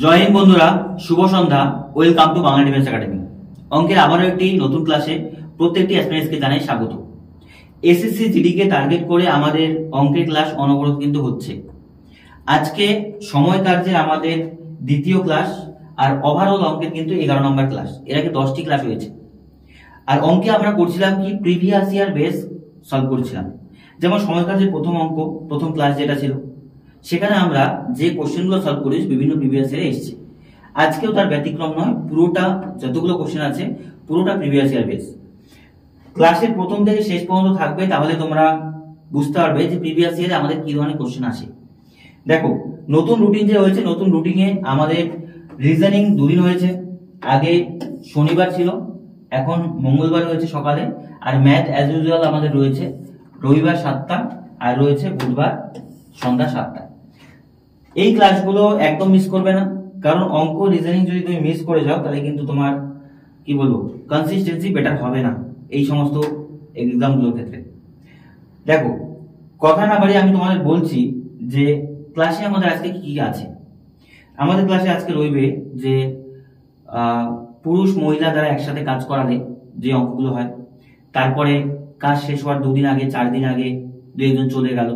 জয় হিন্দ বন্ধুরা, শুভ সন্ধ্যা। Welcome to Bangla defence academy. অঙ্কের আবারও একটি নতুন ক্লাসে প্রত্যেকটি অ্যাসপিরেন্টসকে জানাই স্বাগত। এসএসসি জিডি কে টার্গেট করে আমাদের অঙ্কের ক্লাস অনবরত কিন্তু হচ্ছে। আজকে সময় কার্যে আমাদের দ্বিতীয় ক্লাস, আর ওভারঅল অঙ্কের কিন্তু 11 নম্বর ক্লাস। এর আগে 10টি ক্লাস হয়েছে। আর অঙ্কে আমরা করছিলাম কি, প্রিভিয়াস ইয়ার বেস সলভ করছিলাম। যেমন সময় কার্যের প্রথম ক্লাস যেটা ছিল, সেখানে আমরা যে কোশ্চেনগুলো সলভ করেছি বিভিন্ন প্রিভিয়াস ইয়ারে এসেছে। আজকেও তার ব্যতিক্রম নয়, পুরোটা যতগুলো কোশ্চেন আছে পুরোটা প্রিভিয়াস ইয়ার বেস। ক্লাসের প্রথম থেকে শেষ পর্যন্ত থাকবে, তাহলে তোমরা বুঝতে পারবে যে প্রিভিয়াস ইয়ারে আমাদের কি ধরনের কোশ্চেন আসে। দেখো, নতুন রুটিন যে হয়েছে, নতুন রুটিনে আমাদের রিজনিং দুদিন হয়েছে। আগে শনিবার ছিল, এখন মঙ্গলবার হয়েছে সকালে। আর ম্যাথ অ্যাজ ইউজুয়াল আমাদের রয়েছে রবিবার 7টা, আর রয়েছে বুধবার সন্ধ্যা 7টা। এই ক্লাসগুলো একদম মিস করবে না, কারণ অঙ্ক রিজনিং যদি তুমি মিস করে যাও তাহলে কিন্তু তোমার কি বলবো কনসিস্টেন্সি বেটার হবে না এই সমস্ত এক্সামগুলোর ক্ষেত্রে। দেখো, কথা না বাড়িয়ে আমি তোমাদের বলছি যে ক্লাসে আমাদের আজকে কি আছে। আমাদের ক্লাসে আজকে রইবে যে পুরুষ মহিলা দ্বারা একসাথে কাজ করালে যে অঙ্কগুলো হয়, তারপরে কাজ শেষ হওয়ার 2 দিন আগে 4 দিন আগে 2 জন চলে গেল,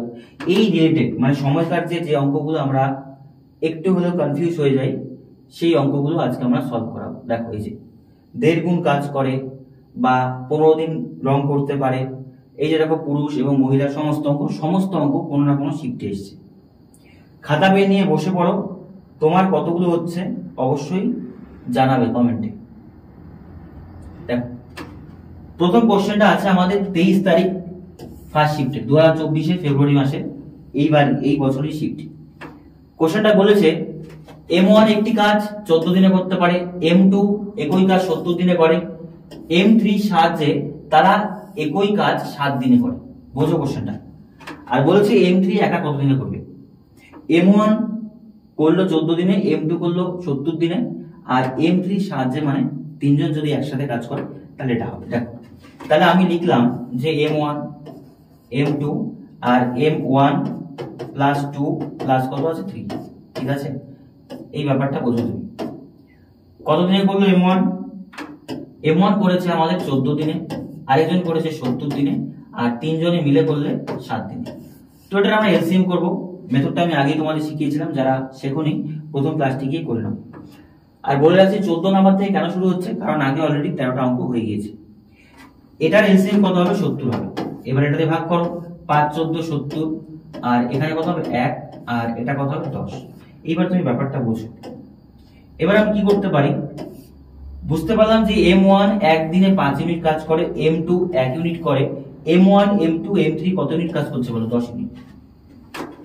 এই রিলেটেড মানে সময় কার্যে যে অঙ্কগুলো আমরা একটু হলেও কনফিউজ হয়ে যাই, সেই অঙ্কগুলো আজকে আমরা সলভ করাবো। দেখো, এই যে 1.5 গুণ কাজ করে বা 15 দিন রং করতে পারে, এই যে দেখো পুরুষ এবং মহিলার সমস্ত অঙ্ক কোনো না কোনো শিফটে এসছে। খাতা পেন নিয়ে বসে পড়ো, তোমার কতগুলো হচ্ছে অবশ্যই জানাবে কমেন্টে। দেখো, প্রথম কোশ্চেনটা আছে আমাদের 23 তারিখ ফার্স্ট শিফটে 2024 ফেব্রুয়ারি মাসে, এই বছরই শিফট। কোশ্চেনটা বলেছে M1 একটি কাজ 14 দিনে করতে পারে, M2 একই কাজ 70 দিনে করে, M3 সাহায্যে তারা একই কাজ 7 দিনে করে। বোঝো কোশ্চেনটা। আর বলেছে M3 একা কত দিনে করবে। M1 করলো 14 দিনে, M2 করলো 70 দিনে, আর M3 সাহায্যে মানে 3 জন যদি একসাথে কাজ করে তাহলে এটা হবে। দেখো, তাহলে আমি লিখলাম যে M1 M2 আর M1 প্লাস 2 প্লাস কত আছে 3। ঠিক আছে, এই ব্যাপারটা বোঝো তুমি। কত দিনে করলো M1 করেছে আমাদের 14 দিনে, আরেকজন করেছে 70 দিনে, আর 3 জনে মিলে করলে 7 দিনে। তো এটা আমরা এলসিএম করব। মেথডটা আমি আগেই তোমাদের শিখিয়েছিলাম, যারা শেখোনি প্রথম ক্লাসটি গিয়ে করে নাও। আর বলে রাখছি 14 নাম্বার থেকে কেন শুরু হচ্ছে, কারণ আগে অলরেডি 13টা অঙ্ক হয়ে গিয়েছে। এটার এলসিএম কত হবে, 70 হবে। এবার এটাতে ভাগ করো, 5 14 70, আর এখানে কত হবে 1, আর এটা কত হবে 10। এইবার তুমি ব্যাপারটা বুঝো। এবার আমি কি করতে পারি, বুঝতে পারলাম যে M1 একদিনে 5 ইউনিট কাজ করে, M2 1 ইউনিট করে, M1 M2 M3 কত ইউনিট কাজ করছে বলো, 10 ইউনিট।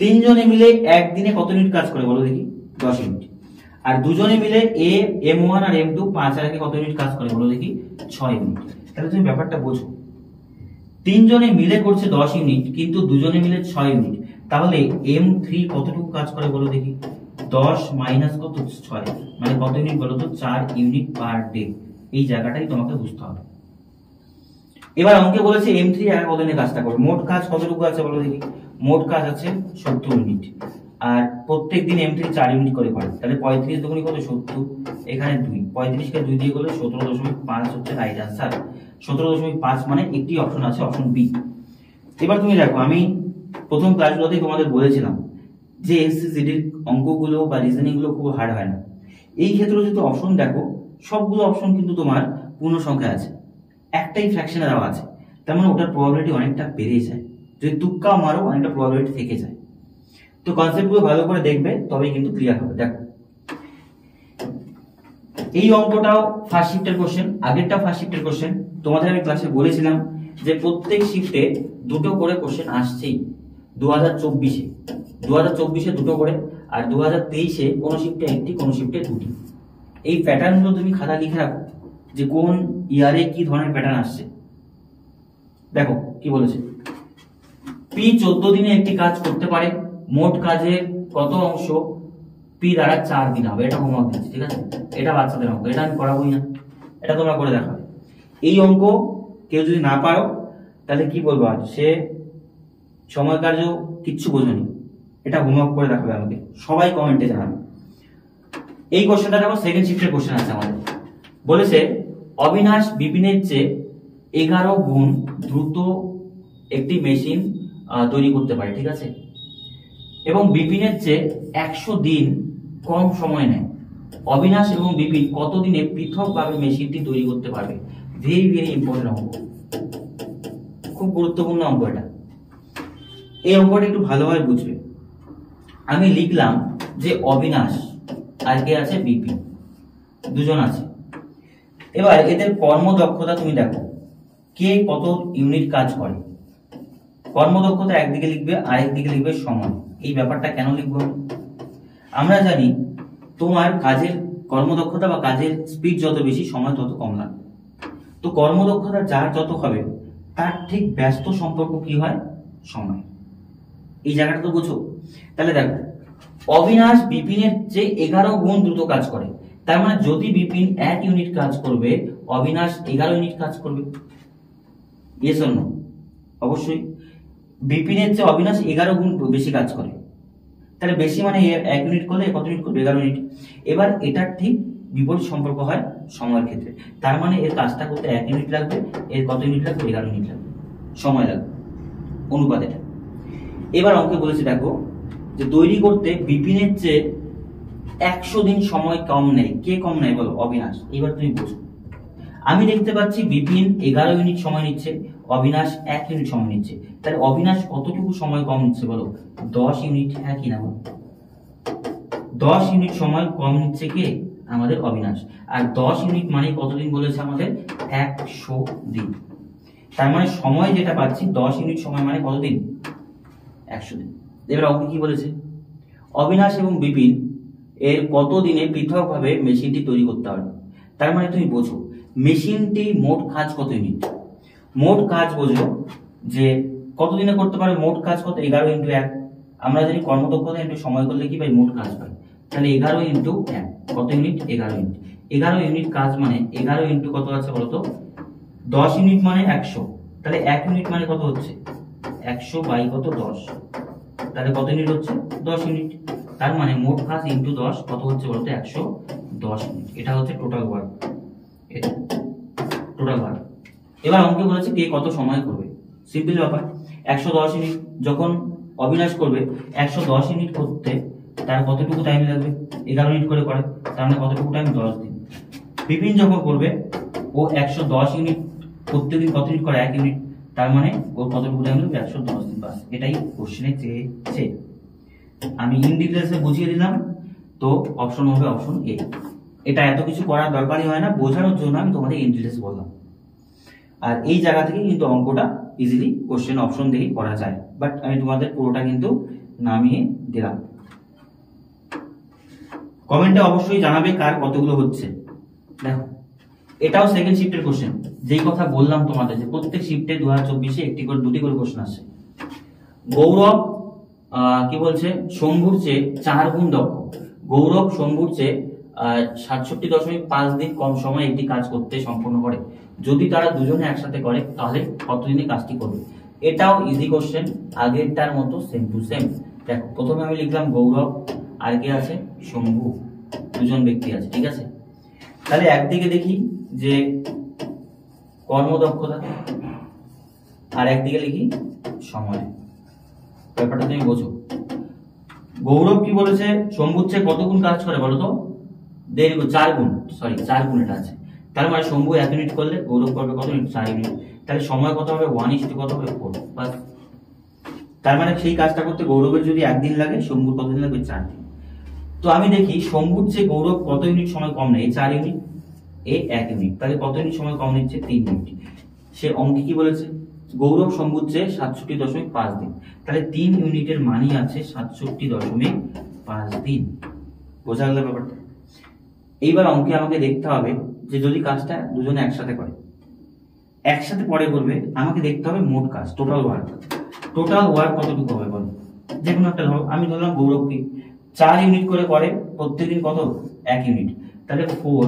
3 জনে মিলে একদিনে কত ইউনিট কাজ করে বলো দেখি, 10 ইউনিট। আর 2 জনে মিলে M1 আর M2 5 আর 1 কত ইউনিট কাজ করে বলো দেখি, 6 ইউনিট। তাহলে তুমি ব্যাপারটা বোঝো, 3 জনে মিলে করছে 10 ইউনিট, কিন্তু 2 জনে মিলে 6 ইউনিট। তাহলে M3 কতটুকু কাজ করে বলো দেখি, 10 মাইনাস কত 6, মানে কত ইউনিট বলো তো, 4 ইউনিট পার ডে। এই জায়গাটাই তোমাকে বুঝতে হবে। এবার অঙ্কে বলেছে M3 একা কত দিনে কাজটা করে। মোট কাজ কতটুকু আছে বলো দেখি, মোট কাজ আছে 70 ইউনিট, আর প্রত্যেক দিন M3 4 ইউনিট করে। তাহলে 35 দুগুণে কত 70, এখানে 2, 35 কে 2 দিয়ে করলে 17.5 হচ্ছে রাইট আনসার। 17.5 মানে একটি অপশন আছে, অপশন বি। এবার তুমি দেখো, আমি প্রথম ক্লাসগুলোতেই তোমাদের বলেছিলাম যে এসএসসিজিডির অঙ্কগুলো বা রিজনিং গুলো খুব হার্ড হয় না। এই ক্ষেত্রে যদি অপশন দেখো, সবগুলো অপশন কিন্তু তোমার পূর্ণ সংখ্যা আছে, একটাই ফ্র্যাকশনে দেওয়া আছে, তার মানে ওটার প্রবাবিলিটি অনেকটা বেড়ে যায়। যদি তুক্কা মারো অনেকটা প্রবাবিলিটি থেকে যায়। তো কনসেপ্টগুলো ভালো করে দেখবে, তবেই কিন্তু ক্লিয়ার হবে। দেখো, এই অঙ্কটাও ফার্স্ট শিফটের কোশ্চেন, আগেরটাও ফার্স্ট শিফটের কোশ্চেন। তোমাদের আমি ক্লাসে বলেছিলাম যে প্রত্যেক শিফটে 2টো করে কোশ্চেন আসছেই। 2024-এ 2টো করে, আর 2023-এ কোনো শিফটে 1টি, কোনো শিফটে 2টি। এই প্যাটার্নগুলো তুমি খাতা লিখে রাখো যে কোন ইয়ারে কি ধরনের প্যাটার্ন আসছে। দেখো কি বলেছে, P 14 দিনে একটি কাজ করতে পারে, মোট কাজের কত অংশ P দ্বারা 4 দিন হবে। এটা হোমওয়ার্ক দিচ্ছি, ঠিক আছে? এটা বাচ্চাদের অঙ্ক, এটা আমি করাবোই না, এটা তোমরা করে দেখাবে। এই অঙ্ক কেউ যদি না পারো তাহলে কি বলবো, আর সে সময় কার্য কিচ্ছু বোঝেনি। এটা হোমওয়ার্ক করে দেখাবে আমাকে, সবাই কমেন্টে জানাবে। এই কোশ্চেনটা দেখো সেকেন্ড শিফটের কোশ্চেন আছে আমাদের। বলেছে অবিনাশ বিপিনের চেয়ে 11 গুণ দ্রুত একটি মেশিন তৈরি করতে পারে, ঠিক আছে, এবং বিপিনের চেয়ে 100 দিন কম সময় নেয়। অবিনাশ এবং বিপিন কতদিনে পৃথকভাবে মেশিনটি তৈরি করতে পারবে? ভেরি ভেরি ইম্পর্টেন্ট অঙ্ক, খুব গুরুত্বপূর্ণ অঙ্ক এটা। এই অঙ্কটা একটু ভালোভাবে বুঝবে। আমি লিখলাম যে অবিনাশ আর কে আছে, বিপিন, দুজন আছে। এবার এদের কর্মদক্ষতা তুমি দেখো, কে কত ইউনিট কাজ করে। কর্মদক্ষতা একদিকে লিখবে, আরেকদিকে লিখবে সময়। এই ব্যাপারটা কেন লিখবো? আমরা জানি তোমার কাজের কর্মদক্ষতা বা কাজের স্পিড যত বেশি, সময় তত কম লাগবে। তো কর্মদক্ষতা যার যত হবে তার ঠিক ব্যস্ত সম্পর্ক কি হয়, সময়। এই জায়গাটা তো বুঝো। তাহলে দেখো অবিনাশ বিপিনের চেয়ে 11 গুণ দ্রুত কাজ করে, তার মানে যদি বিপিন 1 ইউনিট কাজ করবে, অবিনাশ 11 ইউনিট কাজ করবে। Yes or no? অবশ্যই। বিপিনের চেয়ে অবিনাশ 11 গুণ বেশি কাজ করে, তাহলে বেশি মানে 1 ইউনিট করলে কত ইউনিট করবে, 11 ইউনিট। এবার এটার ঠিক বিপরীত সম্পর্ক হয় সময়ের ক্ষেত্রে। তার মানে এর কাজটা করতে 1 ইউনিট লাগবে, এর কত ইউনিট লাগবে, 11 ইউনিট লাগবে, সময় লাগবে, অনুপাত এটা। এবার অঙ্কে বলেছে দেখো যে তৈরি করতে বিপিনের চেয়ে 100 দিন সময় কম নেয়। কে কম নেয় বলো? অবিনাশ। এবার তুমি বোঝো, আমি দেখতে পাচ্ছি বিপিন 11 ইউনিট সময় নিচ্ছে, অবিনাশ 1 ইউনিট সময় নিচ্ছে। তাহলে অবিনাশ কতটুকু সময় কম নিচ্ছে বলো? 10 ইউনিট। হ্যাঁ কি না বলো? 10 ইউনিট সময় কম নিচ্ছে কে? আমাদের অবিনাশ। আর 10 ইউনিট মানে কতদিন বলেছে আমাদের? 100 দিন। তার মানে সময় যেটা পাচ্ছি 10 ইউনিট সময় মানে কতদিন? 100 দিন। এবার অঙ্কে কি বলেছে? অবিনাশ এবং বিপিন এর কত দিনে পৃথকভাবে মেশিনটি তৈরি করতে পারবে। তার মানে তুমি বোঝো মেশিনটি মোট কাজ কত ইউনিট। মোট কাজ বোঝো যে কতদিনে করতে পারবে, মোট কাজ কত? 11 ইন্টু 1। আমরা জানি কর্মদক্ষতা ইন্টু সময় করলে কি পাই? মোট কাজ পাই। তাহলে 11 ইন্টু 1 কত ইউনিট? 11 ইউনিট। 11 ইউনিট কাজ মানে 11 ইন্টু কত আছে বলতো? 10 ইউনিট মানে 100। তাহলে 1 ইউনিট মানে কত হচ্ছে? 100 বাই কত? 10। তাহলে কত ইউনিট হচ্ছে? 10 ইউনিট। তার মানে মোট কাজ ইন্টু 10 কত হচ্ছে বলতো? 110 ইউনিট। এটা হচ্ছে টোটাল ওয়ার্ক, এটা টোটাল ওয়ার্ক। এবার অঙ্কে বলেছে কে কত সময় করবে। সিম্পল ব্যাপার। 110 ইউনিট যখন অবিনাশ করবে, 110 ইউনিট করতে তার কতটুকু টাইম লাগবে? 11 ইউনিট করে, তার মানে কতটুকু টাইম? 10 দিন। বিপিন যখন করবে ও 110 ইউনিট প্রত্যেকদিন কত ইউনিট করে? 1 ইউনিট। তার মানে ওর কতটুকু টাইম লাগবে? 110 দিন। বাস, এটাই কোশ্চেনে চেয়েছে। আমি ইন ডিটেইলসে বুঝিয়ে দিলাম, তো অপশন হবে অপশন এ। এটা এত কিছু করার দরকারই হয় না, বোঝানোর জন্য আমি তোমাদের ইন ডিটেইলস বললাম। আর এই জায়গা থেকে কিন্তু অঙ্কটা ইজিলি কোশ্চেন অপশন দেখে করা যায়, বাট আমি তোমাদের পুরোটা কিন্তু নামিয়ে দিলাম। কমেন্টে অবশ্যই জানাবে কার কতগুলো হচ্ছে। দেখো এটাও সেকেন্ড শিফটের কোশ্চেন। যেই কথা বললাম তোমাদের যে প্রত্যেক শিফটে 2024-এ একটি করে 2টি করে কোশ্চেন আসে। গৌরব কি বলছে? শম্ভুর চেয়ে 4 গুণ দক্ষ। গৌরব শম্ভুর চেয়ে 67.5 দিন কম সময়ে একটি কাজ করতে সম্পন্ন করে। যদি তারা দুজনে একসাথে করে তাহলে কতদিনে কাজটি করবে? এটাও ইজি কোশ্চেন, আগেরটার মতো সেম টু সেম। দেখো প্রথমে আমি লিখলাম গৌরব, আর কে আছে? শম্ভু, দুজন ব্যক্তি আছে, ঠিক আছে। তাহলে একদিকে দেখি যে কর্মদক্ষতা, আর একদিকে লিখি সময়। ব্যাপারটা তুমি বোঝো। গৌরব কি বলেছে? শম্ভুর চেয়ে কত গুণ কাজ করে বলো তো? 4 গুণ, সরি 4 গুণ এটা আছে। তার মানে শম্ভু 1 ইউনিট করলে গৌরব করবে কত ইউনিট? 4 ইউনিট। তাহলে সময় কত হবে? 1:4 হবে? 4। বাস। তার মানে সেই কাজটা করতে গৌরবের যদি 1 দিন লাগে, শম্ভুর কত দিন লাগবে? 4 দিন। তো আমি দেখি শম্ভুর চেয়ে গৌরব কত ইউনিট সময় কম নেয়? 4 ইউনিট, 1 ইউনিট। তাহলে কত ইউনিট সময় কম নিচ্ছে? 3 ইউনিট। সে অঙ্কে কি বলেছে? গৌরব শম্ভুর চেয়ে 67.5 দিন। তাহলে 3 ইউনিটের মানই আছে 67.5 দিন। বোঝা গেল ব্যাপারটা? এইবার অঙ্কে আমাকে দেখতে হবে যে যদি কাজটা দুজনে একসাথে করে, একসাথে পরে করবে, আমাকে দেখতে হবে মোট কাজ, টোটাল ওয়ার্ক। টোটাল ওয়ার্ক কতটুকু হবে বলো? যে কোনো একটা ধরো, আমি ধরলাম গৌরবকে 4 ইউনিট করে প্রত্যেকদিন কত? 1 ইউনিট। তাহলে 4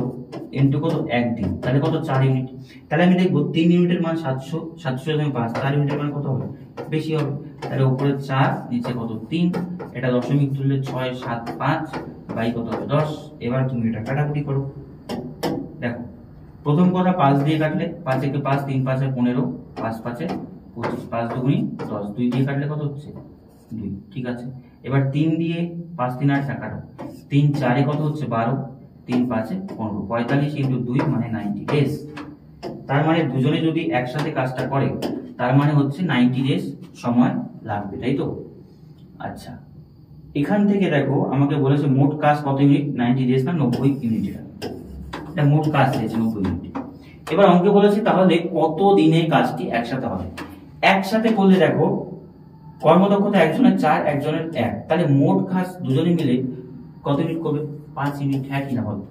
ইন্টু কত? 1 দিন। তাহলে কত? 4 ইউনিট। তাহলে আমি দেখবো 3 ইউনিটের মান 700.5, 4 ইউনিটের মান কত হবে? বেশি হবে। তাহলে উপরে 4, নিচে কত? 3। এটা দশমিক তুললে 6, 7, 5, বাই কত হবে 10। এবার তুমি এটা কাটাকুটি করো। দেখো প্রথম কথা 5 দিয়ে কাটলে 5 একে 5, 3 5 15, 5 5 25, 5 দুগুণী 10, 2 দিয়ে কাটলে কত হচ্ছে 2। ঠিক আছে, এবার 3 দিয়ে 5 3 8 কাটো, 3 4 কত হচ্ছে 12, 3 5 15, 45 ইন্টু 2 মানে 90 ডেজ। তার মানে দুজনে যদি একসাথে কাজটা করে তার মানে হচ্ছে 90 ডেজ সময় লাগবে, তাই তো? আচ্ছা, এখান থেকে দেখো আমাকে বলেছে মোট কাজ কত ইউনিট, 90 ডেজ না 90 ইউনিট। এটা মোট কাজ দিয়েছে 90 ইউনিট। এবার অঙ্কে বলেছে তাহলে কত দিনে কাজটি একসাথে হবে। একসাথে করলে দেখো কর্মদক্ষতা একজনের 4, একজনের 1, তাহলে মোট কাজ দুজনে মিলে কত ইউনিট করবে 5 ইউনিট। হ্যাঁ কিনা বলো?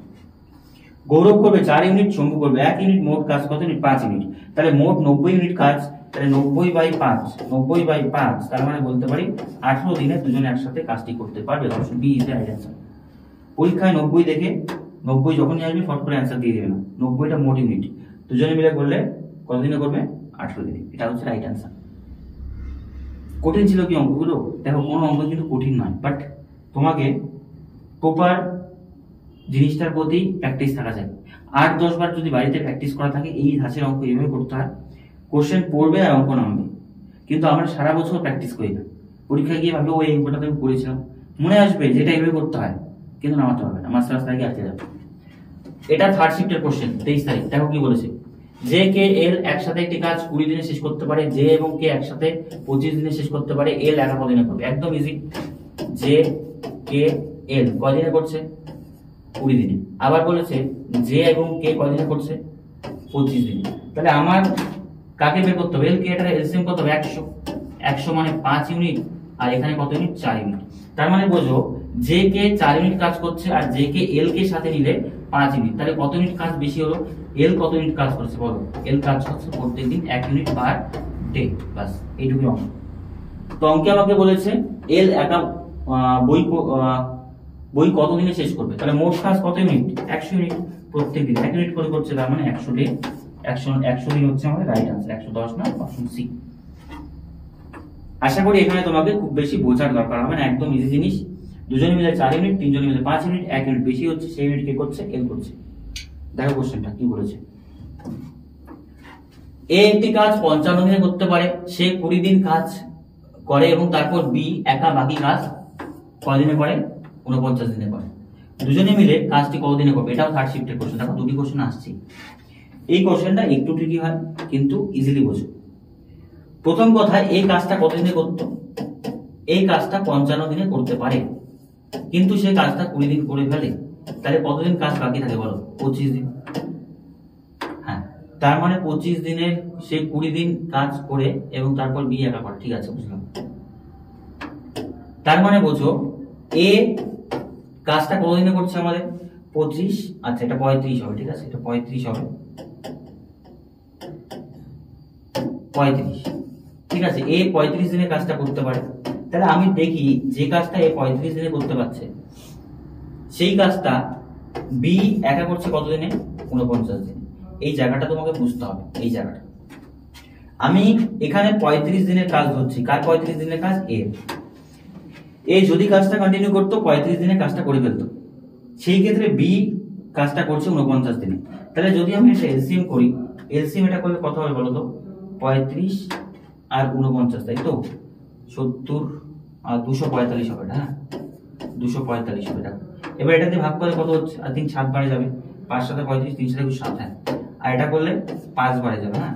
গৌরব করবে 4 ইউনিট, শম্ভু করবে 1 ইউনিট, মোট কাজ কত ইউনিট 5 ইউনিট। তাহলে মোট 90 ইউনিট কাজ, তাহলে 90/5, 90/5 তার মানে বলতে পারি 18 দিনে দুজনে একসাথে কাজটি করতে পারবে। Option B is the right answer. পরীক্ষায় 90 দেখে 90 যখনই আসবে ফট করে অ্যান্সার দিয়ে দেবে না, 90টা মোট ইউনিট, দুজনে মিলে করলে কত দিনে করবে 18 দিনে। এটা হচ্ছে রাইট অ্যান্সার। কঠিন ছিল কি অঙ্কগুলো? দেখো কোনো অঙ্ক কিন্তু কঠিন নয়, বাট তোমাকে প্রপার জিনিসটার প্রতি প্র্যাকটিস থাকা যায়। 8-10 বার যদি বাড়িতে প্র্যাকটিস করা থাকে এই ধাঁচের অঙ্ক এইভাবে করতে হয়, কোশ্চেন পড়বে আর অঙ্ক নামবে। কিন্তু আমরা সারা বছর প্র্যাকটিস করি না, পরীক্ষায় গিয়ে ভাববে ওই অঙ্কটা আমি করেছিলাম, মনে আসবে যেটা এইভাবে করতে হয়, কিন্তু নামাতে হবে না, মাস্টার তারিখে আটকে যাবে। এটা থার্ড শিফটের কোশ্চেন, 23 তারিখ। দেখো কি বলেছে, জে কে এল একসাথে একটি কাজ 20 দিনে শেষ করতে পারে, জে এবং কে একসাথে 25 দিনে শেষ করতে পারে, এল একা কদিনে করবে? একদম ইজি। জে কে এল কদিনে করছে 20 দিনে। আবার বলেছে জে এবং কে কদিনে করছে 25 দিনে। তাহলে আমার কাকে বের করতে হবে? এল কে, এটা এলসিএম কত হবে 100, 100 মানে 5 ইউনিট, আর এখানে কত ইউনিট 4 ইউনিট। তার মানে বোঝো জে কে 4 ইউনিট কাজ করছে আর জে কে এল কে সাথে নিলে 5 ইউনিট। তাহলে কত ইউনিট কাজ বেশি হলো? এল কত ইউনিট কাজ করছে বলো? এল কাজ করছে প্রত্যেকদিন 1 ইউনিট পার ডে, বাস এইটুকুই অঙ্ক। তো অঙ্কে আমাকে বলেছে এল একা বই কত দিনে শেষ করবে, তাহলে মোট কাজ কত ইউনিট 100 ইউনিট, প্রত্যেকদিন 1 ইউনিট করে করছে, তার মানে 100 ডে, 100 দিন হচ্ছে আমাদের রাইট আনসার, 110 না, অপশন সি। আশা করি এখানে তোমাকে খুব বেশি বোঝার দরকার হবে না, একদম ইজি জিনিস। দুজনে মিলে 4 ইউনিট, তিনজনে মিলে 5 ইউনিট, 1 ইউনিট বেশি হচ্ছে, সেই ইউনিট কে করছে? এল করছে। দেখো কোশ্চেনটা কি বলেছে। এ একটি কাজ 55 দিনে করতে পারে, সে 20 দিন কাজ করে এবং তারপর বি একা বাকি কাজ কয়দিনে করে? 49 দিনে করে। দুজনে মিলে কাজটি কতদিনে করবে? এটাও থার্ড শিফটের কোশ্চেন। দেখো দুটি কোশ্চেন আসছে। এই কোশ্চেনটা একটু ট্রিকি হয় কিন্তু ইজিলি বোঝো। প্রথম কথা, এই কাজটা কতদিনে করত? এই কাজটা 55 দিনে করতে পারে, কিন্তু সে কাজটা 20 দিন করে ফেলে, তাহলে কতদিন কাজ বাকি থাকে বলো? 25 দিন। হ্যাঁ, তার মানে 25 দিনের সে 20 দিন কাজ করে এবং তারপর বি একা করে। ঠিক আছে, বুঝলাম। তার মানে বোঝো এ কাজটা কতদিনে করছে আমাদের 25, আচ্ছা এটা 35 হবে। ঠিক আছে, এটা 35 হবে, 35। ঠিক আছে, এ 35 দিনে কাজটা করতে পারে, তাহলে আমি দেখি যে কাজটা এ 35 দিনে করতে পারছে সেই কাজটা বি একা করছে কত দিনে? 49 দিনে। এই জায়গাটা তোমাকে বুঝতে হবে। এই জায়গাটা আমি এখানে 35 দিনের কাজ ধরছি। কার 35 দিনের কাজ? এ যদি কাজটা কন্টিনিউ করতো 35 দিনে কাজটা করে ফেলতো, সেই ক্ষেত্রে বি কাজটা করছে 49 দিনে। তাহলে যদি আমি এটা এলসিএম করি, এলসিএম এটা করলে কত হবে বলতো? 35 আর 49, তাই তো 70 আর 245 হবে। হ্যাঁ, 245 হবে। দেখো এবার এটা দিয়ে ভাগ করলে কত হচ্ছে? আর 3 7 বারে যাবে, 5 7 35, 3 7 7। হ্যাঁ, আর এটা করলে 5 বারে যাবে। হ্যাঁ,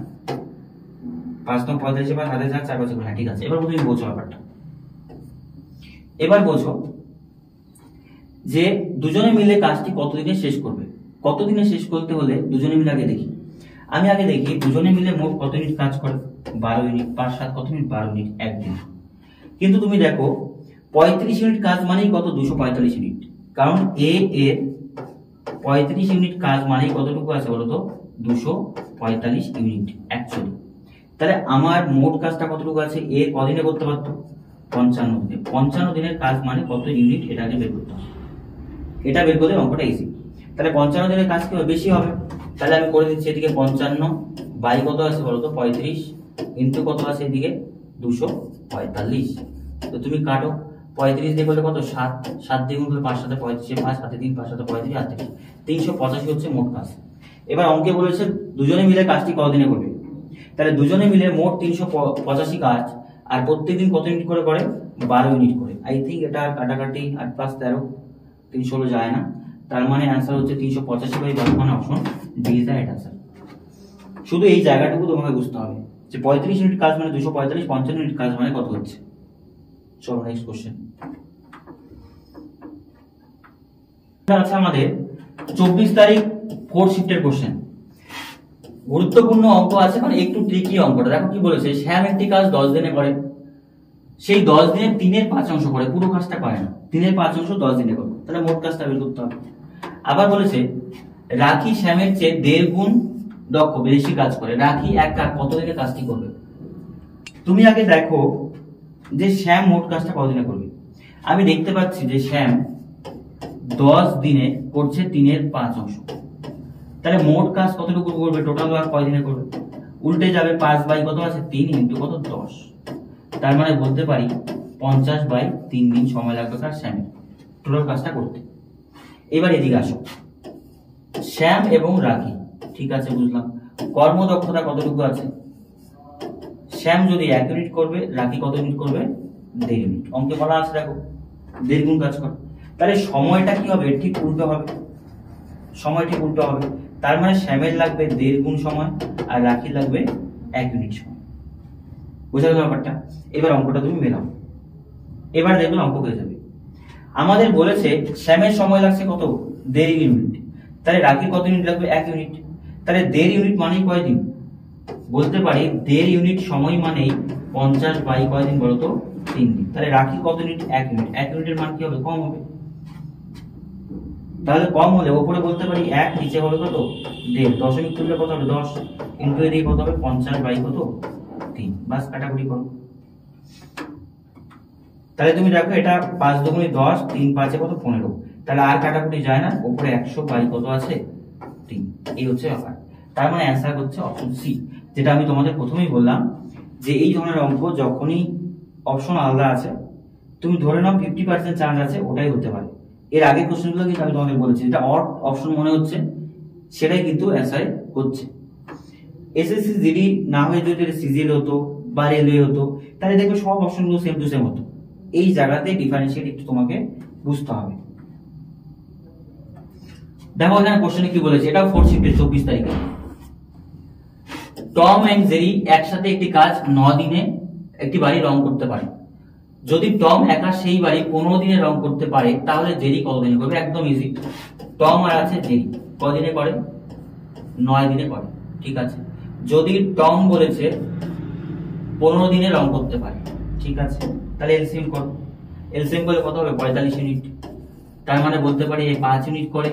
5 9 45 বার হাতে 4 4 5। হ্যাঁ ঠিক আছে, এবার তুমি বোঝো ব্যাপারটা। এবার বোঝো যে দুজনে মিলে কাজটি কতদিনে শেষ করবে। কতদিনে শেষ করতে হলে দুজনে মিলে আগে দেখি। আমি আগে দেখি দুজনে মিলে মোট কত ইউনিট কাজ করে? 12 ইউনিট। 5 7 কত ইউনিট? 12 ইউনিট একদিন। কিন্তু তুমি দেখো 35 ইউনিট কাজ মানেই কত? 245 ইউনিট। কারণ এ এর 35 ইউনিট কাজ মানেই কতটুকু আছে বলতো? 245 ইউনিট অ্যাকচুয়ালি। তাহলে আমার মোট কাজটা কতটুকু আছে? এ কদিনে করতে পারতো? 55 দিনে। 55 দিনের কাজ মানে কত ইউনিট? এটা আগে বের করতে হবে। এটা বের করলে অঙ্কটা ইজি। তাহলে 55 দিনের কাজ কি বেশি হবে? তাহলে আমি করে দিচ্ছি এদিকে 55 বাই কত আছে বলতো? 35 ইন্টু কত আছে এদিকে? 245। তো তুমি কাটো, 35 দিয়ে করলে কত 7, 7 দিয়ে গুণ করলে 5 7 35, 5 হাতে 3, 5 7 35, 385 হচ্ছে মোট কাজ। এবার অঙ্কে বলেছে দুজনে মিলে কাজটি কতদিনে করবে, তাহলে দুজনে মিলে মোট 385 কাজ, আর প্রত্যেকদিন কত ইউনিট করে করে 12 ইউনিট করে। আই থিঙ্ক এটা কাটাকাটি 8 + 13 316 যায় না, তার মানে অ্যান্সার হচ্ছে 385/12, মানে option D is the right answer. শুধু এই জায়গাটুকু তোমাকে বুঝতে হবে যে 35 ইউনিট কাজ মানে 245, 55 ইউনিট কাজ মানে কত হচ্ছে। চলো নেক্সট কোশ্চেন আছে আমাদের 24 তারিখ 4 শিফটের কোশ্চেন। গুরুত্বপূর্ণ অঙ্ক আছে, মানে একটু ট্রিকি অঙ্কটা। দেখো কি বলেছে, শ্যাম একটি কাজ 10 দিনে করে, সেই 10 দিনে 3/5 করে, পুরো কাজটা করে না, 3/5 10 দিনে করে, তাহলে মোট কাজটা বের করতে হবে। আবার বলেছে রাখি শ্যামের চেয়ে 1.5 গুণ দক্ষ, বেশি কাজ করে, রাখি একা কত দিনে কাজটি করবে। তুমি আগে দেখো যে শ্যাম মোট কাজটা কতদিনে করবে। আমি দেখতে পাচ্ছি যে শ্যাম 10 দিনে করছে 3/5, তাহলে মোট কাজ কতটুকু করবে, টোটাল ওয়ার্ক কয় দিনে করবে। উল্টে যাবে, 5 কত আছে 3 ইন্টু কত 10, তার মানে বলতে পারি 50/3 দিন সময় লাগবে কার শ্যামের টোটাল কাজটা করতে। এবার এদিকে আসো, শ্যাম এবং রাখি, ঠিক আছে বুঝলাম, কর্মদক্ষতা কতটুকু আছে। শ্যাম যদি 1 ইউনিট করবে, রাখি কত ইউনিট করবে 1.5 ইউনিট। অঙ্কে বলা আছে দেখো 1.5 গুণ কাজ করে, তাহলে সময়টা কি হবে, ঠিক উল্টো হবে, সময় ঠিক উল্টো হবে। তার মানে শ্যামের লাগবে 1.5 গুণ সময়, আর রাখির লাগবে 1 ইউনিট সময়। বুঝা গেল ব্যাপারটা। এবার অঙ্কটা তুমি মেলাও, এবার দেখবে অঙ্ক হয়ে যাবে। আমাদের বলেছে শ্যামের সময় লাগছে কত 1.5 ইউনিট, তাহলে রাখির কত ইউনিট লাগবে 1 ইউনিট, তাহলে 1.5 ইউনিট মানেই কয়দিন, বলতে পারি 1.5 ইউনিট সময় মানেই 50 কয়দিন বলতো 3 দিন। তাহলে রাখি কত ইউনিট 1 ইউনিট, 1 ইউনিটের মান কি হবে কম হবে, তাহলে কম হলে উপরে বলতে পারি 1, নিচে হবে কত 1.5, দশমিক তুললে কত হবে 10 ইনটু এদিকে কত হবে 50 কত 3, বাস কাটাকুটি করো। তাহলে তুমি দেখো এটা 5 দুগুণে 10, 3 5 কত 15, তাহলে আর কাটাকুটি যায় না, উপরে 100 কত আছে 3। এই হচ্ছে ব্যাপার। তার মানে অ্যান্সার হচ্ছে অপশন সি, যেটা আমি তোমাদের প্রথমেই বললাম যে এই ধরনের অঙ্ক যখনই অপশন আলাদা আছে তুমি ধরে নাও 50% চান্স আছে ওটাই হতে পারে। এর আগের কোশ্চেনগুলো কিন্তু আমি তোমাদের বলেছি যেটা অড অপশন মনে হচ্ছে সেটাই কিন্তু অ্যান্সার হচ্ছে। এসএসসি জিডি না হয়ে যদি সিজিএল হতো বা রেলওয়ে হতো তাহলে দেখবে সব অপশনগুলো সেম টু সেম হতো। এই জায়গাতে ডিফারেন্সিয়েট একটু তোমাকে বুঝতে হবে। দেখো এখানে কোশ্চেনে কি বলেছে, এটাও 4 শিফটের 24 তারিখে। টম এন্ড জেরি একসাথে একটি কাজ 9 দিনে একটি বাড়ি রং করতে পারে। যদি টম একা সেই বাড়ি 15 দিনে রং করতে পারে তাহলে জেরি কতদিনে করবে। একদম ইজি, টম আর আছে জেরি কতদিনে করে 9 দিনে করে, ঠিক আছে। যদি টম বলেছে 15 দিনে রং করতে পারে, ঠিক আছে, তাহলে এলসিএম করো। এলসিএম করলে কত হবে 45 ইউনিট, তার মানে বলতে পারি এই 5 ইউনিট করে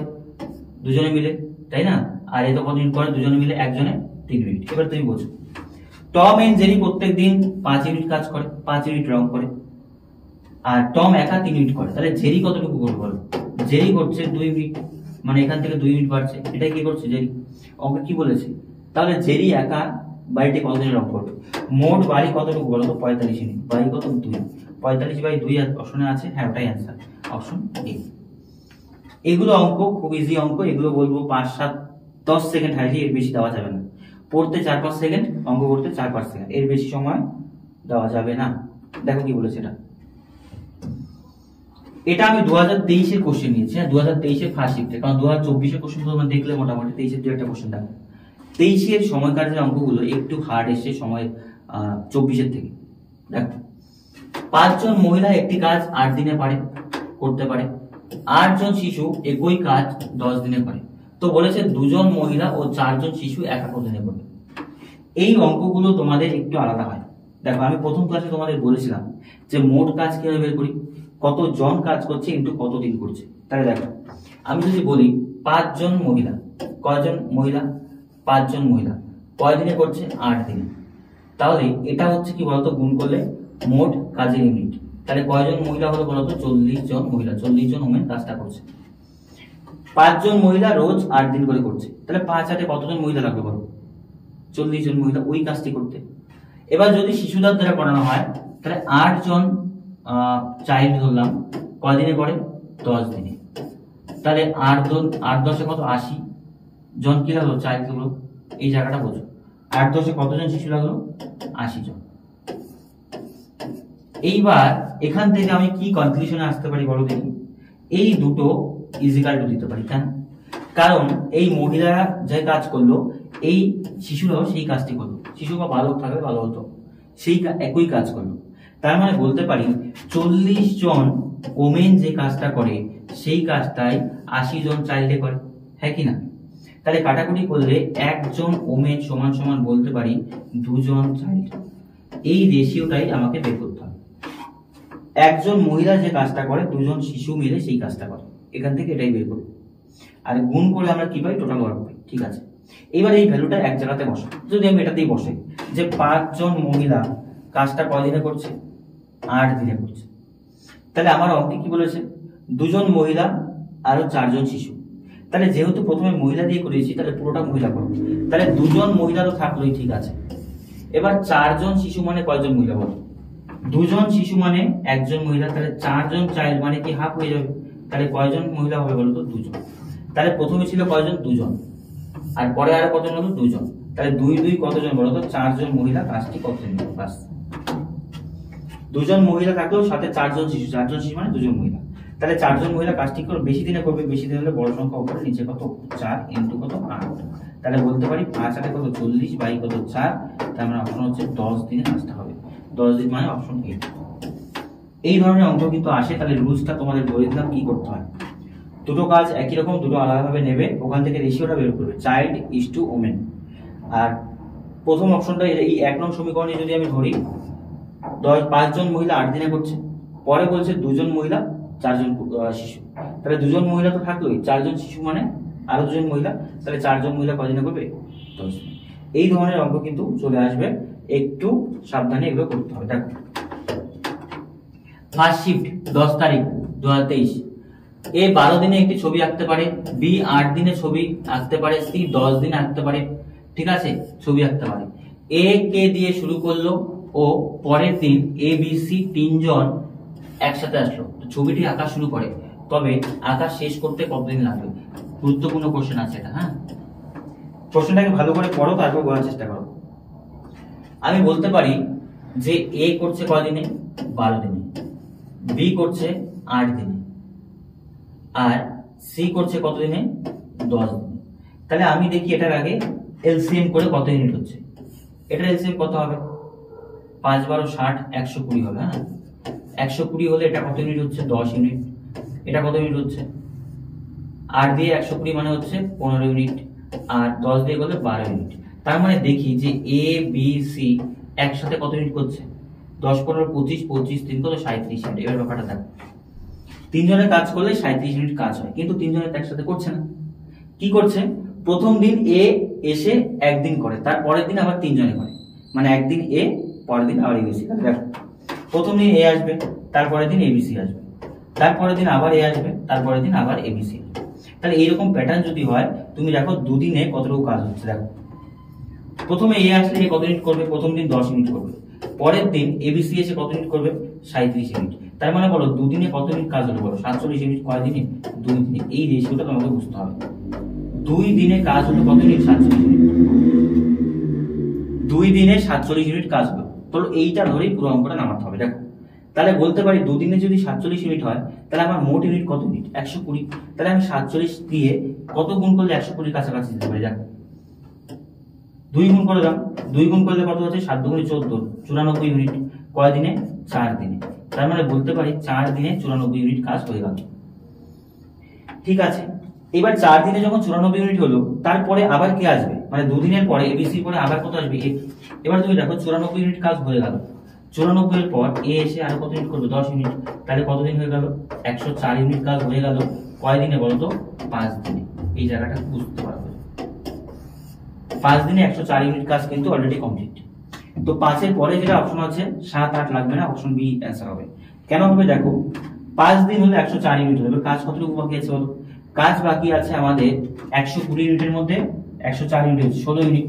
দুজনে মিলে, তাই না, আর এত কত ইউনিট করে দুজনে মিলে, একজনে 3 ইউনিট। এবার তুমি বোঝো টম এন্ড জেরি প্রত্যেকদিন 5 ইউনিট কাজ করে, 5 ইউনিট রং করে, আর টম একা 3 ইউনিট করে, তাহলে জেরি কতটুকু করবে বলো। জেরি করছে 2 ইউনিট, মানে এখান থেকে 2 ইউনিট বাড়ছে, এটাই কি করছে জেরি। অঙ্কে কি বলেছে, তাহলে জেরি একা বাড়িটি কতদিনে রং করবে। মোট বাড়ি কতটুকু বলো তো 45 ইউনিট, বাড়ি কত 2, 45/2 অপশনে আছে, হ্যাঁ ওটাই অ্যান্সার, অপশন এ। এগুলো অঙ্ক খুব ইজি অঙ্ক, এগুলো বলবো 5 7 10 সেকেন্ড হাইলি, এর বেশি দেওয়া যাবে না। পড়তে 4-5 সেকেন্ড, অঙ্ক করতে 4-5 সেকেন্ড, এর বেশি সময় দেওয়া যাবে না। দেখো কি বলেছে এটা, এটা আমি 2023 এর কোশ্চেন নিয়েছি, হ্যাঁ 2023 এর ফার্স্ট শিফটে, কারণ 2024 এর কোশ্চেন তোমরা দেখলে মোটামুটি 23 এর 2-একটা কোশ্চেন দেখো। 23 এর সময়কার যে অঙ্কগুলো একটু হার্ড এসে সময় 24 এর থেকে। দেখো 5 জন মহিলা একটি কাজ 8 দিনে পারে করতে পারে, 8 জন শিশু একই কাজ 10 দিনে করে। তো বলেছে 2 জন মহিলা ও 4 জন শিশু একা দিনে করবে। এই অঙ্কগুলো তোমাদের একটু আলাদা হয়। দেখো আমি প্রথম ক্লাসে তোমাদের বলেছিলাম যে মোট কাজ কিভাবে বের করি, কত জন কাজ করছে ইন্টু কত দিন করছে। তাহলে দেখো আমি যদি বলি 5 জন মহিলা, কয়জন মহিলা 5 জন মহিলা কয় দিনে করছে 8 দিনে, তাহলে এটা হচ্ছে কি বলতো গুণ করলে মোট কাজের ইউনিট। তাহলে কয়জন মহিলা হলো বলতো 40 জন মহিলা, 40 জন ওমেন কাজটা করছে। 5 জন মহিলা রোজ 8 দিন করে করছে, তাহলে 5 8 কতজন মহিলা লাগবে বলো, 40 জন মহিলা ওই কাজটি করতে। এবার যদি শিশুদের দ্বারা করানো হয় তাহলে 8 জন চাইল্ড ধরলাম, কদিনে করে 10 দিনে। তাহলে 8 10 কত, 80 জন কি লাগলো, চাইল্ড লাগলো। এই জায়গাটা বোঝো, 8 10 কতজন শিশু লাগলো, 80 জন। এইবার এখান থেকে আমি কি কনক্লুশনে আসতে পারি বলো দেখি? এই দুটো ইজিক্যাল টু দিতে পারি। কেন? কারণ এই মহিলারা যে কাজ করলো, এই শিশুরাও সেই কাজটি করলো। শিশু বা বালক থাকলে ভালো হতো, সেই একই কাজ করলো। তার মানে বলতে পারি 40 জন ওমেন যে কাজটা করে সেই কাজটাই 80 জন চাইল্ডে করে, হ্যাঁ কি না? তাহলে কাটাকুটি করলে একজন ওমেন সমান সমান বলতে পারি 2 জন চাইল্ড। এই রেশিওটাই আমাকে বের করতে হবে। একজন মহিলা যে কাজটা করে 2 জন শিশু মিলে সেই কাজটা করে, এখান থেকে এটাই বের করবো। আর গুণ করে আমরা কি পাই, টোটাল ওয়ার্ক পাই। ঠিক আছে, এবার এই ভ্যালুটা এক জায়গাতে বসাই। যদি আমি এটাতেই বসাই যে 5 জন মহিলা কাজটা কয়দিনে করছে, 8 দিনে করছে, তাহলে আমার অঙ্কে কি বলেছে, 2 জন মহিলা আরো 4 জন শিশু। তাহলে যেহেতু প্রথমে মহিলা দিয়ে করেছি, তাহলে পুরোটা মহিলা করবো। তাহলে 2 জন মহিলা তো থাকলোই, ঠিক আছে। এবার 4 জন শিশু মানে কয়জন মহিলা বলো? 2 জন শিশু মানে 1 জন মহিলা, তাহলে 4 জন চাইল্ড মানে কি হাফ হয়ে যাবে। তাহলে কয়জন মহিলা হবে বলো তো, 2 জন। তাহলে প্রথমে ছিল কয়জন, 2 জন, আর পরে আরো কতজন হলো, 2 জন। তাহলে 2 2 কতজন বলো তো, 4 জন মহিলা কাজটি করতে নিল। বাস, 2 জন মহিলা থাকলেও সাথে 4 জন শিশু, 4 জন শিশু মানে 2 জন মহিলা। তাহলে 4 জন মহিলা কাজটি করে বেশি দিনে করবে, বেশি দিনে হলে বড় সংখ্যা উপরে, নিচে কত 4 ইনটু কত 8। তাহলে বলতে পারি 5 8 কত 40 বাই কত 4। তার মানে অপশন হচ্ছে 10 দিনে কাজটা হবে। 10 দিন মানে অপশন এ। এই ধরনের অঙ্ক কিন্তু আসে। তাহলে রুলসটা তোমাদের বলে দিলাম কি করতে হয়। দুটো কাজ একই রকম, দুটো আলাদাভাবে নেবে, ওখান থেকে রেশিওটা বের করবে, চাইল্ড ইজ টু ওমেন। আর প্রথম অপশনটা এই 1 নং সমীকরণে যদি আমি ধরি 5 জন মহিলা 8 দিনে করছে, পরে বলছে 2 জন মহিলা 4 জন শিশু। তাহলে 2 জন মহিলা তো থাকলোই, 4 জন শিশু মানে আরো 2 জন মহিলা। তাহলে 4 জন মহিলা কদিনে করবে, 10 দিনে। এই ধরনের অঙ্ক কিন্তু চলে আসবে, একটু সাবধানে এগুলো করতে হবে। দেখো, ফার্স্ট শিফট 10 তারিখ 2023। এ 12 দিনে একটি ছবি আঁকতে পারে, বি 8 দিনে ছবি আঁকতে পারে, সি 10 দিনে আঁকতে পারে। ঠিক আছে, ছবি আঁকতে পারে। এ কে দিয়ে শুরু করলো ও পরের দিন এ বি সি 3 জন একসাথে আসলো, ছবিটি আঁকা শুরু করে, তবে আঁকা শেষ করতে কতদিন লাগবে? গুরুত্বপূর্ণ কোশ্চেন আছে এটা। হ্যাঁ, কোশ্চেনটাকে ভালো করে পড়ো, তারপর বলার চেষ্টা করো। আমি বলতে পারি যে এ করছে কয়দিনে, 12 দিনে, বি করছে 8 দিনে, আর সি করছে কত দিনে, 10 দিনে। তাহলে আমি দেখি এটার আগে এলসিএম করে কত ইউনিট হচ্ছে। এটার এলসিএম কত হবে, 5 12 60, 120 হবে। হ্যাঁ, 120 হলে এটা কত ইউনিট হচ্ছে, 10 ইউনিট। এটা কত ইউনিট হচ্ছে, 8 দিয়ে 120 মানে হচ্ছে 15 ইউনিট, আর 10 দিয়ে গেলে 12 ইউনিট। তার মানে দেখি যে এ বি সি একসাথে কত ইউনিট করছে, 10 15 25, 25 3 কত 37 ইউনিট। এবার ব্যাপারটা দেখো, 3 জনের কাজ করলে 37 ইউনিট কাজ হয়, কিন্তু 3 জনের একসাথে করছে না। কি করছে, প্রথম দিন এ এসে একদিন করে, তার পরের দিন আবার 3 জনে করে, মানে একদিন এ, পরের দিন আবার এবিসি। দেখো, প্রথম দিন এ আসবে, তারপরের দিন এবিসি আসবে, তারপরের দিন আবার এ আসবে, তারপরের দিন আবার এবিসি। তাহলে এইরকম প্যাটার্ন যদি হয়, তুমি দেখো দুদিনে কতটুকু কাজ হচ্ছে। দেখো, প্রথমে এ আসলে এ কত ইউনিট করবে, প্রথম দিন 10 ইউনিট করবে, পরের দিন এবিসি এসে কত ইউনিট করবে, 37 ইউনিট। তার মানে বলো দুদিনে কত ইউনিট কাজ হলো বলো, 47 ইউনিট। কয় দিনে, 2 দিনে। এই রেশিওটা তোমাকে বুঝতে হবে। 2 দিনে কাজ হলো কত ইউনিট, 47 ইউনিট। 2 দিনে 47 ইউনিট কাজ হলো। তো এইটা ধরেই পুরো অঙ্কটা নামাতে হবে। দেখো, তাহলে বলতে পারি 2 দিনে যদি 47 ইউনিট হয়, তাহলে আমার মোট ইউনিট কত ইউনিট, 120। তাহলে আমি 47 দিয়ে কত গুণ করলে 120 কাছাকাছি যেতে পারি। দেখো, 2 গুণ করে দাও, 2 গুণ করলে কত হচ্ছে, 7 2 14, 94 ইউনিট। কয় দিনে, 4 দিনে। তার মানে বলতে পারি 4 দিনে 94 ইউনিট কাজ হয়ে গেল। ঠিক আছে, এবার 4 দিনে যখন 94 ইউনিট হলো, তারপরে আবার কি আসবে, মানে 2 দিনের পরে এবিসির পরে আবার কত আসবে, এ। এবার তুমি দেখো 94 ইউনিট কাজ হয়ে গেল, 94 এর পর এ এসে আরো কত ইউনিট করবে, 10 ইউনিট। তাহলে কত দিন হয়ে গেল, 104 ইউনিট কাজ হয়ে গেল। কয় দিনে বলো তো, 5 দিনে। এই জায়গাটা বুঝতে পারবে, 5 দিনে 104 ইউনিট কাজ কিন্তু অলরেডি কমপ্লিট। তো 5 এর পরে যেটা অপশন আছে 7 8 লাগবে না, অপশন বি অ্যান্সার হবে। কেন হবে, দেখো 5 দিন হলে 104 ইউনিট হবে, কাজ কতটুকু বাকি আছে বলো, কাজ বাকি আছে আমাদের 120 ইউনিটের মধ্যে 104 ইউনিট 16 ইউনিট।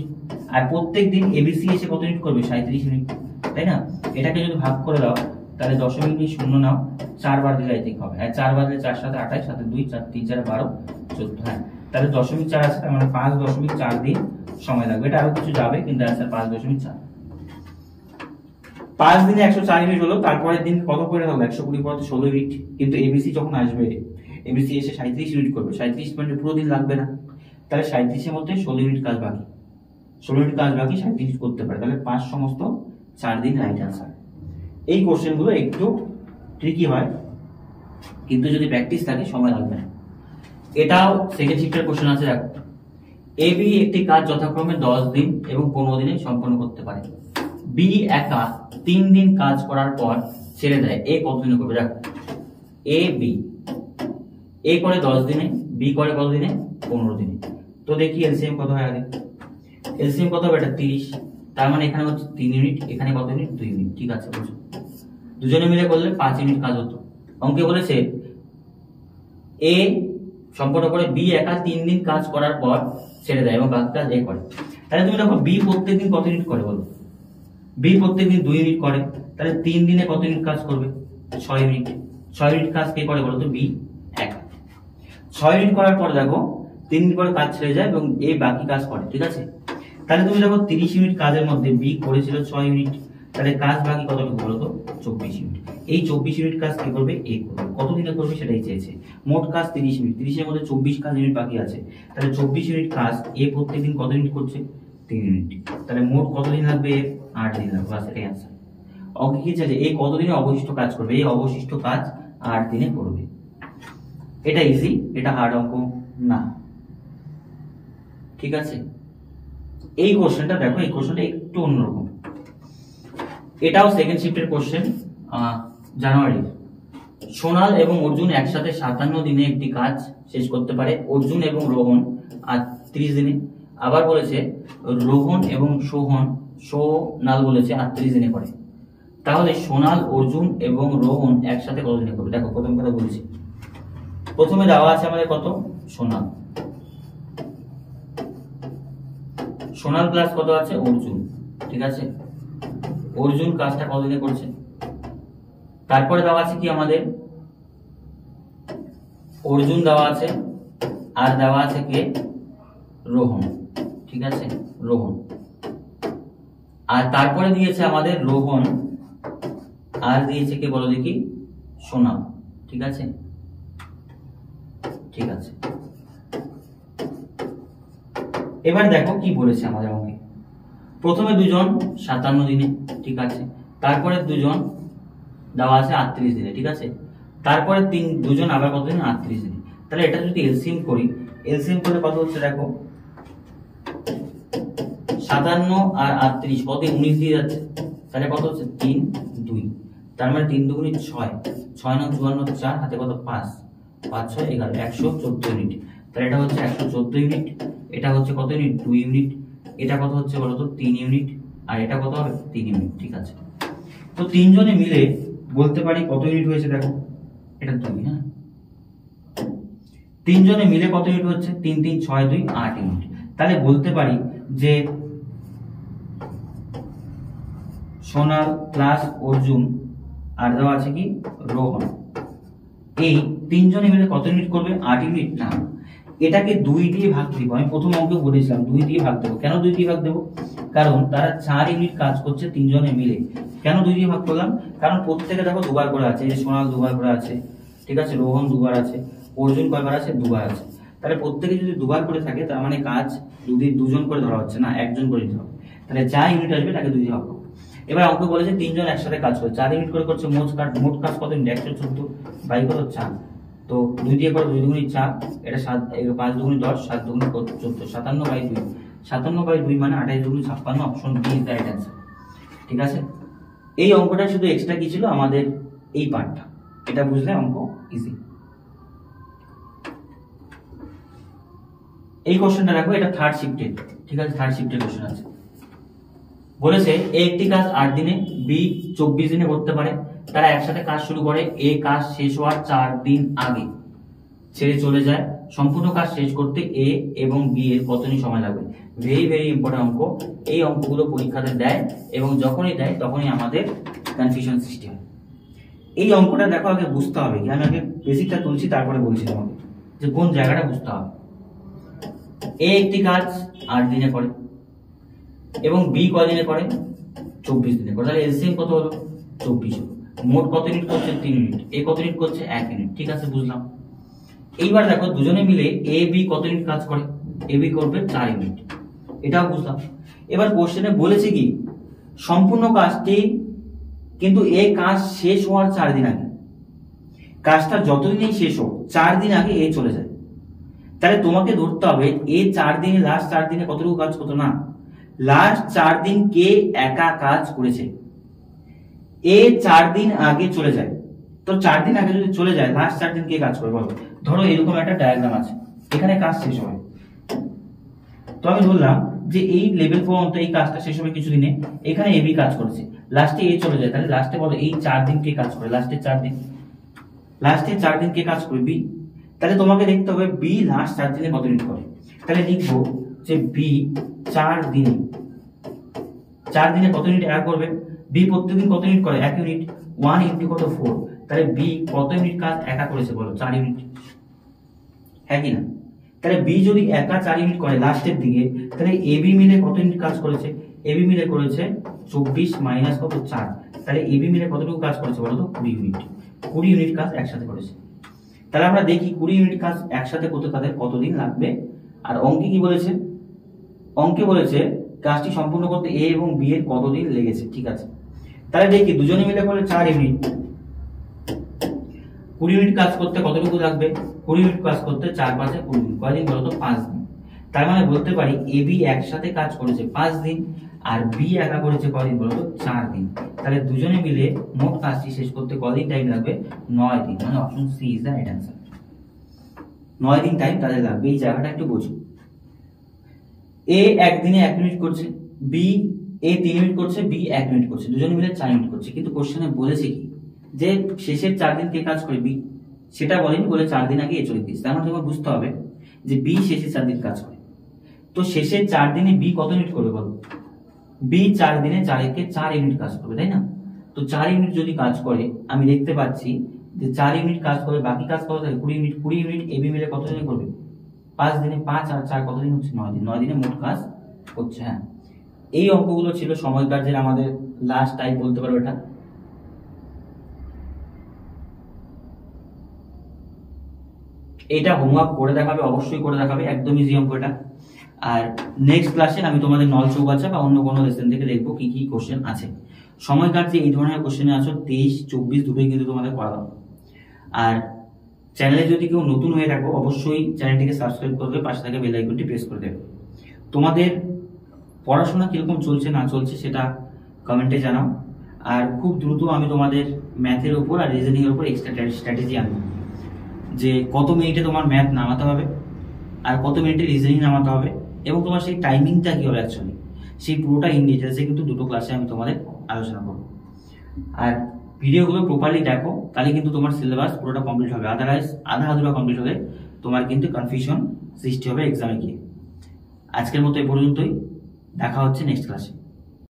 আর প্রত্যেক দিন এবিসি এসে কত ইউনিট করবে, 37 ইউনিট, তাই না? এটাকে যদি ভাগ করে দাও তাহলে দশমিক নিয়ে শূন্য নাও, 4 বার দিলে আই থিঙ্ক হবে। আর 4 বার দিলে 4 সাথে 28, সাথে 2, 4 3 4 12 14। হ্যাঁ, তাহলে 0.4 আছে, তার মানে 5.4 দিন সময় লাগবে। এটা আরো কিছু যাবে, কিন্তু অ্যান্সার 5.4। 5 দিনে 104 ইউনিট হলো। তারপরের দিন কত করে হবে? 120 পর 16 ইউনিট। কিন্তু এবিসি যখন আসবে, এবিসি এসে 37 ইউনিট করবে, 37 মানে পুরো দিন লাগবে না। তাহলে 37 এর মধ্যে 16 ইউনিট কাজ বাকি, 16 ইউনিট কাজ বাকি, 37 করতে পারে। তাহলে 5 সমস্ত 4 দিন রাইট আনসার। এই কোশ্চেন গুলো একটু ট্রিকি হয়, কিন্তু যদি প্র্যাকটিস থাকে সময় লাগবে না। এটাও সেকেন্ড শিফটের কোশ্চেন আছে। দেখো, এ বি একটি কাজ যথাক্রমে 10 দিন এবং 15 দিনে সম্পন্ন করতে পারে। বি একা 3 দিন কাজ করার পর ছেড়ে দেয়, এ কত দিনে করবে? দেখো, এ বি, এ করে 10 দিনে, বি করে কত দিনে? 15 দিনে। তো দেখি এলসিএম কত হয় আগে। এলসিএম কত হবে? এটা 30, তার মানে এখানে হচ্ছে 3 ইউনিট, এখানে কত ইউনিট? 2 ইউনিট। ঠিক আছে, বুঝো। দুজনে মিলে করলে 5 ইউনিট কাজ হতো। অঙ্কে বলেছে এ সম্পন্ন করে বি একা 3 দিন কাজ করার পর ছেড়ে দেয় এবং বাকি কাজ এ করে। তাহলে তুমি দেখো বি প্রত্যেকদিন কত ইউনিট করে বলো? বি প্রত্যেকদিন 2 ইউনিট করে, তাহলে 3 দিনে কত ইউনিট কাজ করবে? 6 ইউনিট। 6 ইউনিট কাজ কে করে বলো তো? বি একা। 6 ইউনিট করার পর দেখো 3 দিন পরে কাজ ছেড়ে যায় এবং এ বাকি কাজ করে। ঠিক আছে, তাহলে তুমি দেখো 30 ইউনিট কাজের মধ্যে বি করেছিল 6 ইউনিট, তাহলে কাজ বাকি কতটুকু বলো তো? 24 ইউনিট। এই 24 ইউনিট কাজ কি করবে? এ করবে। কত দিনে করবে সেটাই চেয়েছে। মোট কাজ 30 ইউনিট, 30 এর মধ্যে 24 কাজ ইউনিট বাকি আছে, তাহলে 24 ইউনিট কাজ এ প্রত্যেকদিন কত ইউনিট করছে? 3 ইউনিট। তাহলে মোট কত দিন লাগবে? 8 দিন লাগবে। বাস, এটাই आंसर। অঙ্কে কি চাইছে? এই কত দিনে অবশিষ্ট কাজ করবে? এই অবশিষ্ট কাজ 8 দিনে করবে। এটা ইজি, এটা হার্ড অঙ্ক না। ঠিক আছে, এই কোশ্চেনটা দেখো, এই কোশ্চেনটা একটু অন্যরকম। এটাও সেকেন্ড শিফটের কোশ্চেন, জানুয়ারি। সোনাল এবং অর্জুন একসাথে 57 দিনে একটি কাজ শেষ করতে পারে। অর্জুন এবং রোহন 30 দিনে। আবার বলেছে রোহন এবং সোনাল বলেছে 38 দিনে করে। তাহলে সোনাল, অর্জুন এবং রোহন একসাথে কত দিনে করবে? দেখো, প্রথম কথা বলেছি, প্রথমে দেওয়া আছে আমাদের কত? সোনাল। সোনাল প্লাস কত আছে? অর্জুন। ঠিক আছে, অর্জুন কাজটা কতদিনে করছে। তারপরে দেওয়া আছে কি আমাদের? অর্জুন দেওয়া আছে, আর দেওয়া আছে কে? রোহন। ঠিক আছে, রোহন। আর তারপরে দিয়েছে আমাদের রোহন, আর দিয়েছে কে বলো দেখি? সোনাল। ঠিক আছে, ঠিক আছে। এবার দেখো কি বলেছে আমাদের অঙ্কে। প্রথমে দুজন 57 দিনে, ঠিক আছে। তারপরে দুজন দেওয়া আছে 38 দিনে, ঠিক আছে। তারপরে দুজন আবার কত দিন? 38 দিনে। তাহলে এটা যদি এলসিএম করি, এলসিএম করলে কত হচ্ছে দেখো? 57 আর 38 কত? 19 দিয়ে যাচ্ছে, তাহলে কত হচ্ছে? 3 2। তার মানে 3 2 6, 6 9 54, 4 হাতে কত? 5 5 6 11, 114 ইউনিট। তাহলে এটা হচ্ছে 114 ইউনিট। এটা হচ্ছে কত ইউনিট? 2 ইউনিট। এটা কত হচ্ছে বলো তো? 3 ইউনিট। আর এটা কত হবে? 3 ইউনিট। ঠিক আছে, তো তিনজনে মিলে বলতে পারি কত ইউনিট হয়েছে দেখো, এটা 2। হ্যাঁ, তিনজনে মিলে কত ইউনিট হচ্ছে? 3 3 6 2 8 ইউনিট। তাহলে বলতে পারি যে সোনাল প্লাস অর্জুন আর দেওয়া আছে কি? রোহন, এই তিনজনে মিলে কত ইউনিট করবে? 8 ইউনিট। না, এটাকে 2 দিয়ে ভাগ দিব। আমি প্রথম অঙ্কে বলেছিলাম 2 দিয়ে ভাগ দেবো। কেন 2 দিয়ে ভাগ দেবো? কারণ তারা 4 ইউনিট কাজ করছে তিনজনে মিলে। কেন 2 দিয়ে ভাগ করলাম? কারণ প্রত্যেকে দেখো দুবার করে আছে। এই সোনাল দুবার করে আছে, ঠিক আছে, রোহন দুবার আছে, অর্জুন কয়বার আছে? দুবার আছে। তাহলে প্রত্যেকে যদি দুবার করে থাকে, তার মানে কাজ দুজন করে ধরা হচ্ছে না, একজন করে দিতে হবে। তাহলে যা ইউনিট আসবে তাকে 2 দিয়ে ভাগ করবো। এবার অঙ্ক বলেছে তিনজন একসাথে কাজ করে 4 ইউনিট করে করছে। মোট কাজ কত ইউনিট? 114 বাই কত? 4। তো 2 দিয়ে করো, 2 দুগুণে 4, এটা 7, 5 দুগুণে 10, 7 দুগুণে 14, 57 বাই 2। 57 বাই 2 মানে 28 দুগুণে 56। Option B is the right answer. ঠিক আছে, এই অঙ্কটা শুধু এক্সট্রা কি ছিল আমাদের? এই পার্টটা, এটা বুঝলে অঙ্ক ইজি। এই কোশ্চেনটা রাখো, এটা থার্ড শিফটের। ঠিক আছে, থার্ড শিফটের কোশ্চেন আছে। বলেছে এ একটি কাজ 8 দিনে, বি 24 দিনে করতে পারে। তারা একসাথে কাজ শুরু করে, এ কাজ শেষ হওয়ার 4 দিন আগে ছেড়ে চলে যায়। সম্পূর্ণ কাজ শেষ করতে এ এবং বি এর কতদিন সময় লাগবে? ভেরি ভেরি ইম্পর্টেন্ট অঙ্ক। এই অঙ্কগুলো পরীক্ষাতে দেয় এবং যখনই দেয় তখনই আমাদের কনফিউশন সৃষ্টি হয়। এই অঙ্কটা দেখো আগে বুঝতে হবে কি, আমি আগে বেসিকটা তুলছি তারপরে বলছি তোমাকে যে কোন জায়গাটা বুঝতে হবে। এ একটি কাজ 8 দিনে করে এবং বি কদিনে করে 24 দিনে করে, তাহলে এলসিএম কত হলো 24 হলো। মোট কত ইউনিট করছে 3 ইউনিট, এ কত ইউনিট করছে 1 ইউনিট, ঠিক আছে বুঝলাম। এইবার দেখো দুজনে মিলে এ বি কত ইউনিট কাজ করে, এ বি করবে 4 ইউনিট, এটাও বুঝলাম। এবার কোশ্চেনে বলেছে কি সম্পূর্ণ কাজটি কিন্তু এই কাজ শেষ হওয়ার 4 দিন আগে, কাজটা যতদিনই শেষ হোক 4 দিন আগে এ চলে যায়, তাহলে তোমাকে ধরতে হবে এ 4 দিনে লাস্ট 4 দিনে কতটুকু কাজ করতো না, লাস্ট 4 দিন কে একা কাজ করেছে, এ 4 দিন আগে চলে যায়। তো 4 দিন আগে যদি চলে যায় লাস্ট 4 দিন কে কাজ করে বলো। ধরো এরকম একটা ডায়াগ্রাম আছে, এখানে কাজ শেষ হবে, তো আমি ধরলাম যে এই লেভেল পর্যন্ত এই কাজটা শেষ হবে কিছু দিনে, এখানে এবি কাজ করেছে, লাস্টে এ চলে যায়, তাহলে লাস্টে বলো এই 4 দিন কে কাজ করে, লাস্টে 4 দিন, লাস্টে 4 দিন কে কাজ করে বি, তাহলে তোমাকে দেখতে হবে বি লাস্ট 4 দিনে কত ইউনিট করে, তাহলে লিখবো যে বি 4 দিনে, 4 দিনে কত ইউনিট একা করবে, বি প্রত্যেকদিন কত ইউনিট করে 1 ইউনিট, 1 ইনটু কত 4, তাহলে বি কত ইউনিট কাজ একা করেছে বলো 4 ইউনিট, হ্যাঁ কি না। তাহলে বি যদি একা 4 ইউনিট করে লাস্টের দিকে, তাহলে এবি মিলে কত ইউনিট কাজ করেছে, এবি মিলে করেছে 24 মাইনাস কত 4, তাহলে এবি মিলে কতটুকু কাজ করেছে বলো তো 20 ইউনিট, 20 ইউনিট কাজ একসাথে করেছে। তাহলে আমরা দেখি 20 ইউনিট কাজ একসাথে করতে তাদের কতদিন লাগবে। আর অঙ্কে কি বলেছে, অঙ্কে বলেছে কাজটি সম্পূর্ণ করতে এ এবং বি এর কতদিন লেগেছে, ঠিক আছে। তাহলে দেখি দুজনে মিলে করলে 4 ইউনিট, 20 ইউনিট কাজ করতে কতটুকু লাগবে, 20 ইউনিট কাজ করতে 4 5 20 দিন, কয়দিন বলতো 5 দিন। তার মানে বলতে পারি এ বি একসাথে কাজ করেছে 5 দিন আর বি একা করেছে কয়দিন বলতো 4 দিন, তাহলে দুজনে মিলে মোট কাজটি শেষ করতে কদিন টাইম লাগবে 9 দিন, মানে option C is the right answer. 9 দিন টাইম তাদের লাগবে, এই জায়গাটা একটু বোঝো। এ একদিনে 1 মিনিট করছে, বি এ 3 মিনিট করছে, বি 1 মিনিট করছে, দুজনে মিলে 4 মিনিট করছে, কিন্তু কোশ্চেনে বলেছে কি যে শেষের 4 দিন কে কাজ করে বি, সেটা বলেনি, বলে 4 দিন আগে এ চলে গেছে। তার মানে তোমার বুঝতে হবে যে বি শেষের 4 দিন কাজ করে, তো শেষের 4 দিনে বি কত ইউনিট করবে বলো, বি 4 দিনে 4 কে 4 ইউনিট কাজ করবে, তাই না। তো 4 ইউনিট যদি কাজ করে আমি দেখতে পাচ্ছি যে 4 ইউনিট কাজ করে, বাকি কাজ কত থাকে 20 ইউনিট, 20 ইউনিট এবি মিলে কত দিনে করবে 5 দিনে, 5 আর 4 কত দিন হচ্ছে 9 দিন, 9 দিনে মোট কাজ হচ্ছে। হ্যাঁ, এই অঙ্কগুলো ছিল সময় কার্যের আমাদের লাস্ট টাইম বলতে পারো এটা। এটা হোমওয়ার্ক করে দেখাবে, অবশ্যই করে দেখাবে, একদম ইজি অঙ্ক এটা। আর নেক্সট ক্লাসে আমি তোমাদের নল চৌবাচ্চা বা অন্য কোনো লেসন থেকে দেখবো কি কি কোশ্চেন আছে। সময় কার্যে এই ধরনের কোশ্চেনে আছো 23 24 দুটোই কিন্তু তোমাদের করালাম। আর চ্যানেলে যদি কেউ নতুন হয়ে থাকো অবশ্যই চ্যানেলটিকে সাবস্ক্রাইব করবে, পাশে থাকা বেল আইকনটি প্রেস করে দেবে। তোমাদের পড়াশোনা কিরকম চলছে না চলছে সেটা কমেন্টে জানাও। আর খুব দ্রুত আমি তোমাদের ম্যাথের উপর আর রিজনিং এর উপর এক্সট্রা স্ট্র্যাটেজি আনবো, যে কত মিনিটে তোমার ম্যাথ নামাতে হবে আর কত মিনিটে রিজনিং নামাতে হবে, এবং তোমার সেই টাইমিংটা কি হবে অ্যাকচুয়ালি, সেই পুরোটা ইন ডিটেলসে কিন্তু দুটো ক্লাসে আমি তোমাদের আলোচনা করবো। আর ভিডিওগুলো প্রপারলি দেখো, তাহলে কিন্তু তোমার সিলেবাস পুরোটা কমপ্লিট হবে, আদারওয়াইজ আধা আধুরা কমপ্লিট হলে তোমার কিন্তু কনফিউশন সৃষ্টি হবে এক্সামে গিয়ে। আজকের মতো এই পর্যন্তই, দেখা হচ্ছে নেক্সট ক্লাসে।